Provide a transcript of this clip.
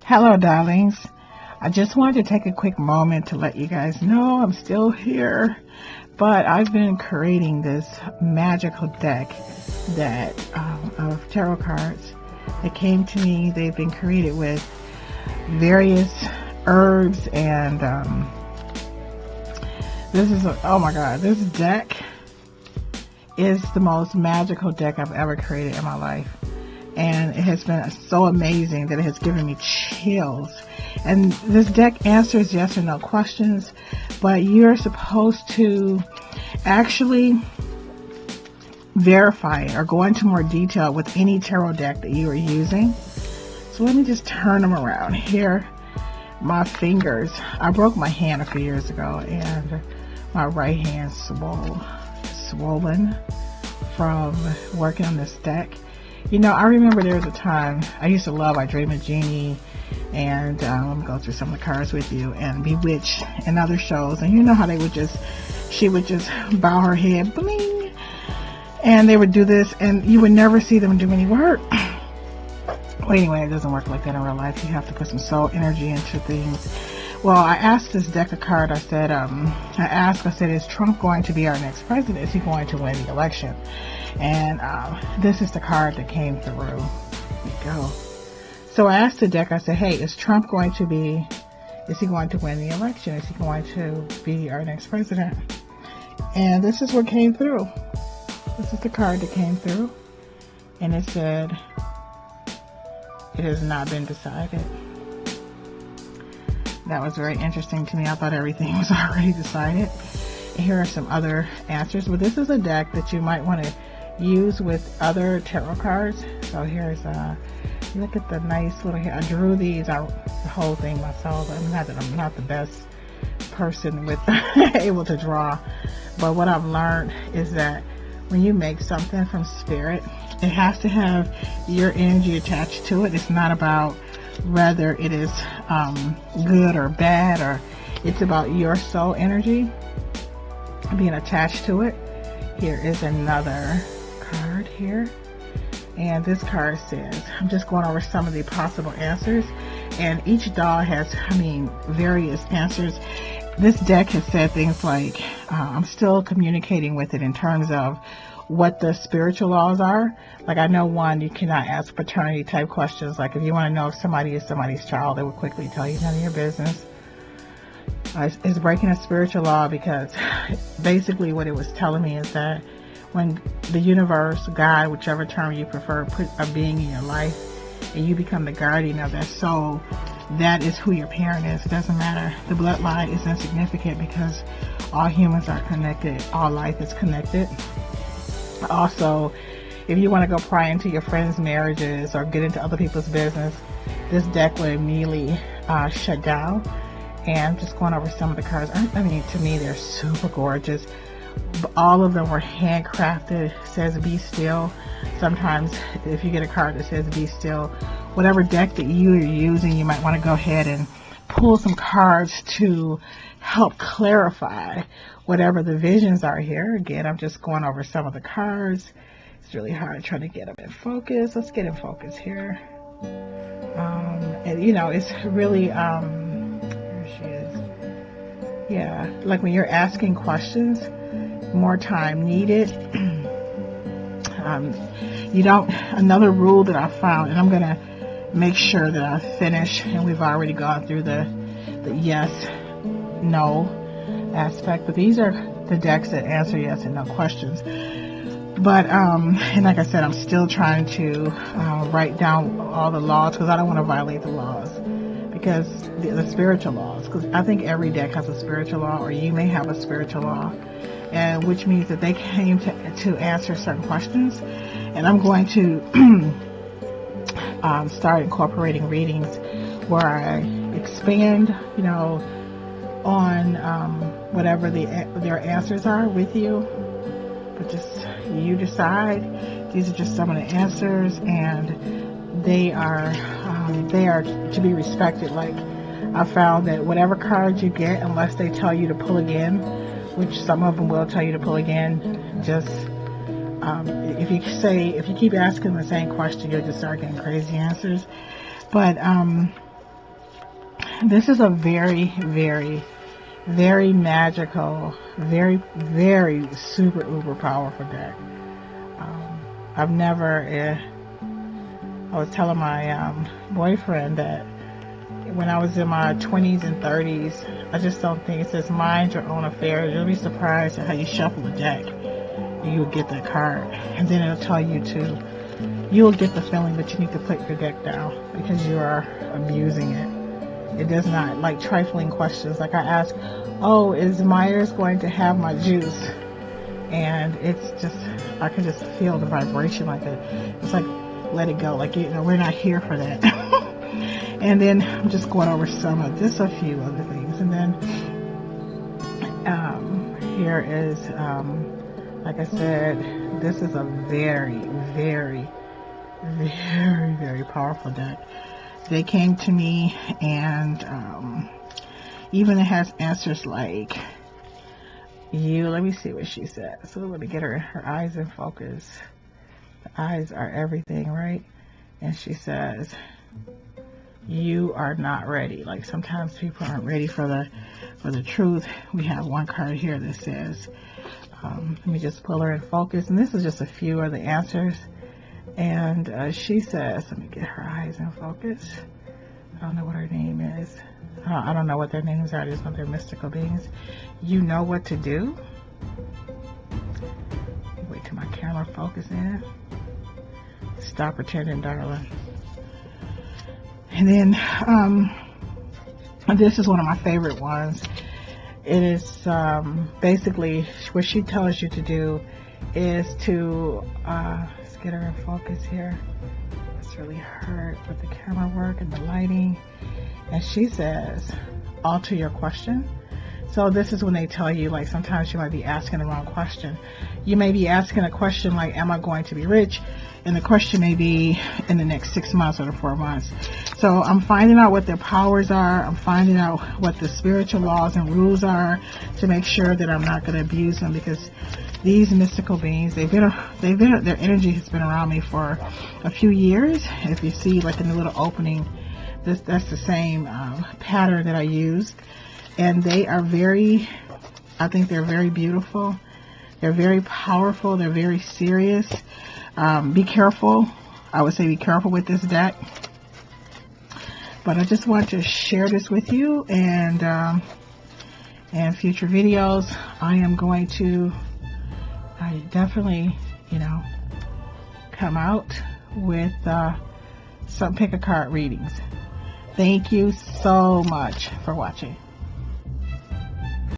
Hello, darlings. I just wanted to take a quick moment to let you guys know I'm still here, but I've been creating this magical deck of tarot cards that came to me. They've been created with various herbs, and oh my god, this deck is the most magical deck I've ever created in my life. And it has been so amazing that it has given me chills. And this deck answers yes or no questions, but you're supposed to actually verify it or go into more detail with any tarot deck that you are using. So let me just turn them around here. My fingers, I broke my hand a few years ago, and my right hand swollen from working on this deck. You know, I remember there was a time I used to love I Dream of Jeannie, and let me go through some of the cards with you, and Bewitched and other shows. And you know how she would just bow her head, bling, and they would do this, and you would never see them do any work. Well, anyway, it doesn't work like that in real life. You have to put some soul energy into things. Well, I asked this deck of cards, I said, is Trump going to be our next president? Is he going to win the election? And this is the card that came through. There we go. So I asked the deck, I said, hey, is he going to win the election? Is he going to be our next president? And this is what came through. This is the card that came through. And it said, it has not been decided. That was very interesting to me. I thought everything was already decided. And here are some other answers. But this is a deck that you might want to use with other tarot cards. So here's look at the nice little here. I drew these out, the whole thing myself. I'm not the best person with able to draw, but what I've learned is that when you make something from spirit, it has to have your energy attached to it. It's not about whether it is good or bad, or it's about your soul energy being attached to it. Here is another card here, and this card says, I'm just going over some of the possible answers, and each doll has various answers. This deck has said things like, I'm still communicating with it in terms of what the spiritual laws are. Like, I know one, you cannot ask paternity type questions. Like, if you want to know if somebody is somebody's child, they will quickly tell you none of your business. It's breaking a spiritual law, because basically what it was telling me is that when the universe, God, whichever term you prefer, put a being in your life, and you become the guardian of that soul, that is who your parent is. It doesn't matter. The bloodline is insignificant, because all humans are connected. All life is connected. Also, if you want to go pry into your friends' marriages or get into other people's business, this deck will immediately shut down. And just going over some of the cards, to me, they're super gorgeous. All of them were handcrafted. It says be still. Sometimes if you get a card that says be still, whatever deck that you are using, you might want to go ahead and pull some cards to help clarify whatever the visions are here. Again, I'm just going over some of the cards. It's really hard trying to get them in focus. Let's get in focus here. And it's really here she is. Yeah, like when you're asking questions, more time needed. Another rule that I found, and I'm gonna make sure that I finish, and we've already gone through the yes, no aspect, but these are the decks that answer yes and no questions. But and like I said, I'm still trying to write down all the laws, because I don't want to violate the laws, because the spiritual laws, because I think every deck has a spiritual law, or you may have a spiritual law, and which means that they came to answer certain questions. And I'm going to start incorporating readings where I expand, on whatever their answers are with you. But just you decide. These are just some of the answers, and they are to be respected. Like, I found that whatever cards you get, unless they tell you to pull again, which some of them will tell you to pull again, just if you keep asking the same question, you'll just start getting crazy answers. But this is a very, very, very magical, very, very super uber powerful deck. I've never, I was telling my boyfriend that when I was in my 20s and 30s, I just don't think, it says mind your own affairs. You'll be surprised at how you shuffle a deck and you will get that card, and then it'll tell you you will get the feeling that you need to put your deck down because you are abusing it. It does not, like trifling questions. Like I ask, oh, is Myers going to have my juice? And it's just, I can just feel the vibration like that. It's like, let it go. Like, you know, we're not here for that. And then I'm just going over just a few other things. And then here is, like I said, this is a very, very, very, very powerful deck. They came to me, and even it has answers like, let me see what she said. So let me get her eyes in focus. The eyes are everything, right? And she says, you are not ready. Like sometimes people aren't ready for the truth. We have one card here that says, let me just pull her in focus. And this is just a few of the answers. And she says, let me get her eyes in focus. I don't know what her name is. I don't know what their names are. I just know they're mystical beings. You know what to do. Wait till my camera focus in. Stop pretending, darling. And then this is one of my favorite ones. It is basically what she tells you to do is to let's get her in focus here. It's really hurt with the camera work and the lighting. And she says, alter your question. So this is when they tell you, like, sometimes you might be asking the wrong question. You may be asking a question like, am I going to be rich? And the question may be in the next 6 months or the 4 months. So I'm finding out what their powers are. I'm finding out what the spiritual laws and rules are to make sure that I'm not going to abuse them, because these mystical beings, their energy has been around me for a few years. If you see, like, in the little opening, that's the same pattern that I used. And they are I think they're very beautiful. They're very powerful. They're very serious. Be careful. I would say be careful with this deck. But I just want to share this with you. And future videos, I am going to definitely, come out with some pick a card readings. Thank you so much for watching.